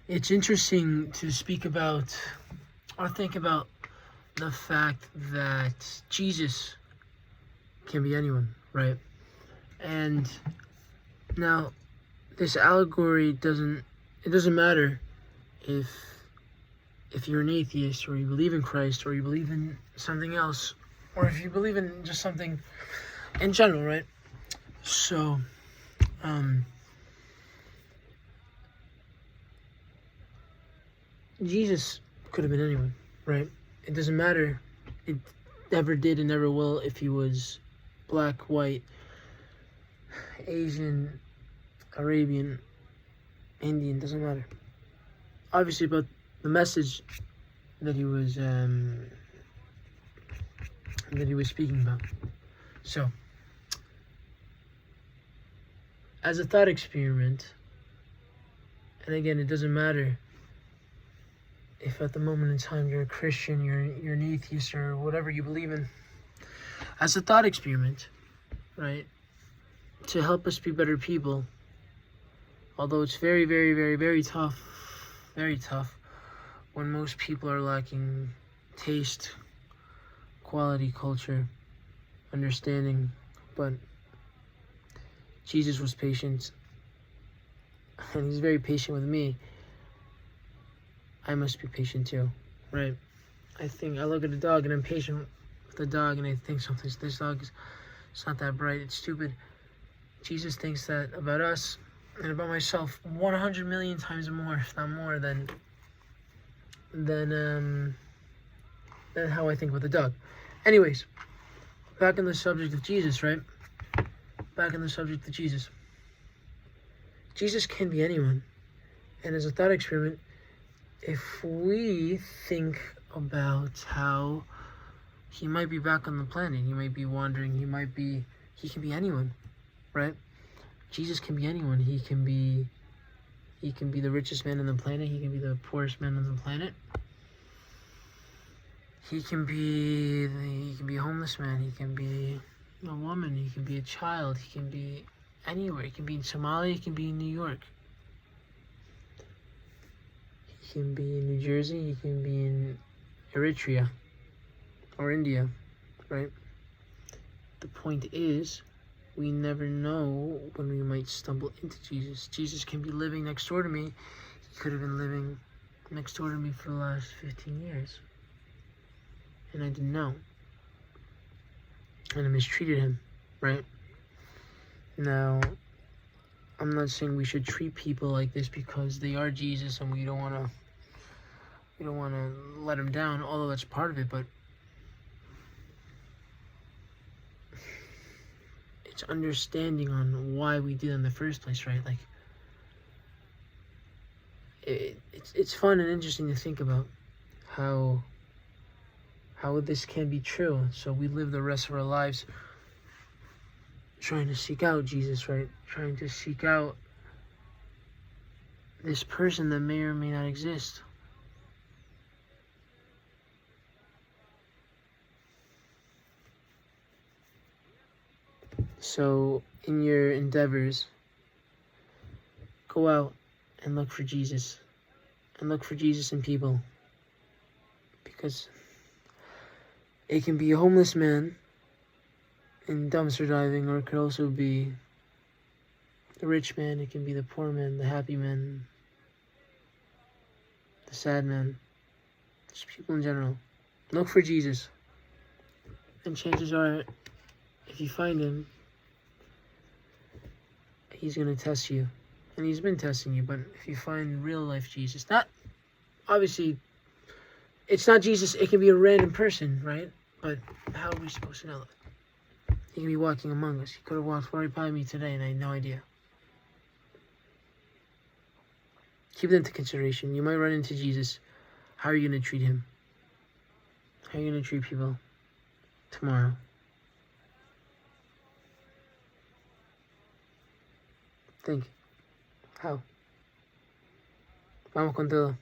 It's interesting to speak about or think about the fact that Jesus can be anyone, right? And now this allegory doesn't matter if you're an atheist or you believe in Christ or you believe in something else or if you believe in just something in general, right? So Jesus could have been anyone, right? It doesn't matter. It never did and never will if he was black, white, Asian, Arabian, Indian, doesn't matter. Obviously, but the message that he was speaking about. So, as a thought experiment, and again, it doesn't matter if at the moment in time you're a Christian, you're an atheist, or whatever you believe in. As a thought experiment, right, to help us be better people, although it's very, very, very, very tough when most people are lacking taste, quality, culture, understanding, but Jesus was patient, and he's very patient with me. I must be patient too, right? I look at a dog and I'm patient with the dog, and I think sometimes this dog it's not that bright, it's stupid. Jesus thinks that about us and about myself 100 million times more, if not more, than how I think with the dog. Anyways, back on the subject of Jesus, right? Back on the subject of Jesus. Jesus can be anyone. And as a thought experiment, if we think about how he might be back on the planet, he might be wandering, he can be anyone, right? Jesus can be anyone. He can be the richest man on the planet. He can be the poorest man on the planet. He can be a homeless man. He can be a woman. He can be a child. He can be anywhere. He can be in Somalia. He can be in New York. He can be in New Jersey. He can be in Eritrea or India, right? The point is, we never know when we might stumble into Jesus. Jesus can be living next door to me. He could have been living next door to me for the last 15 years. And I didn't know. And I mistreated him, right? Now, I'm not saying we should treat people like this because they are Jesus and we don't want to let them down, although that's part of it, but it's understanding on why we did it in the first place, right? Like, it's fun and interesting to think about how this can be true. So we live the rest of our lives trying to seek out Jesus, right? Trying to seek out this person that may or may not exist. So in your endeavors, go out and look for Jesus. And look for Jesus in people. Because it can be a homeless man in dumpster diving, or it could also be the rich man, it can be the poor man, the happy man, the sad man, just people in general. Look for Jesus. And chances are, if you find him, he's going to test you. And he's been testing you, but if you find real life Jesus, obviously, it's not Jesus, it can be a random person, right? But how are we supposed to know that? He can be walking among us. He could have walked right by me today and I had no idea. Keep that into consideration. You might run into Jesus. How are you going to treat him? How are you going to treat people tomorrow? Think. How? Vamos con todo.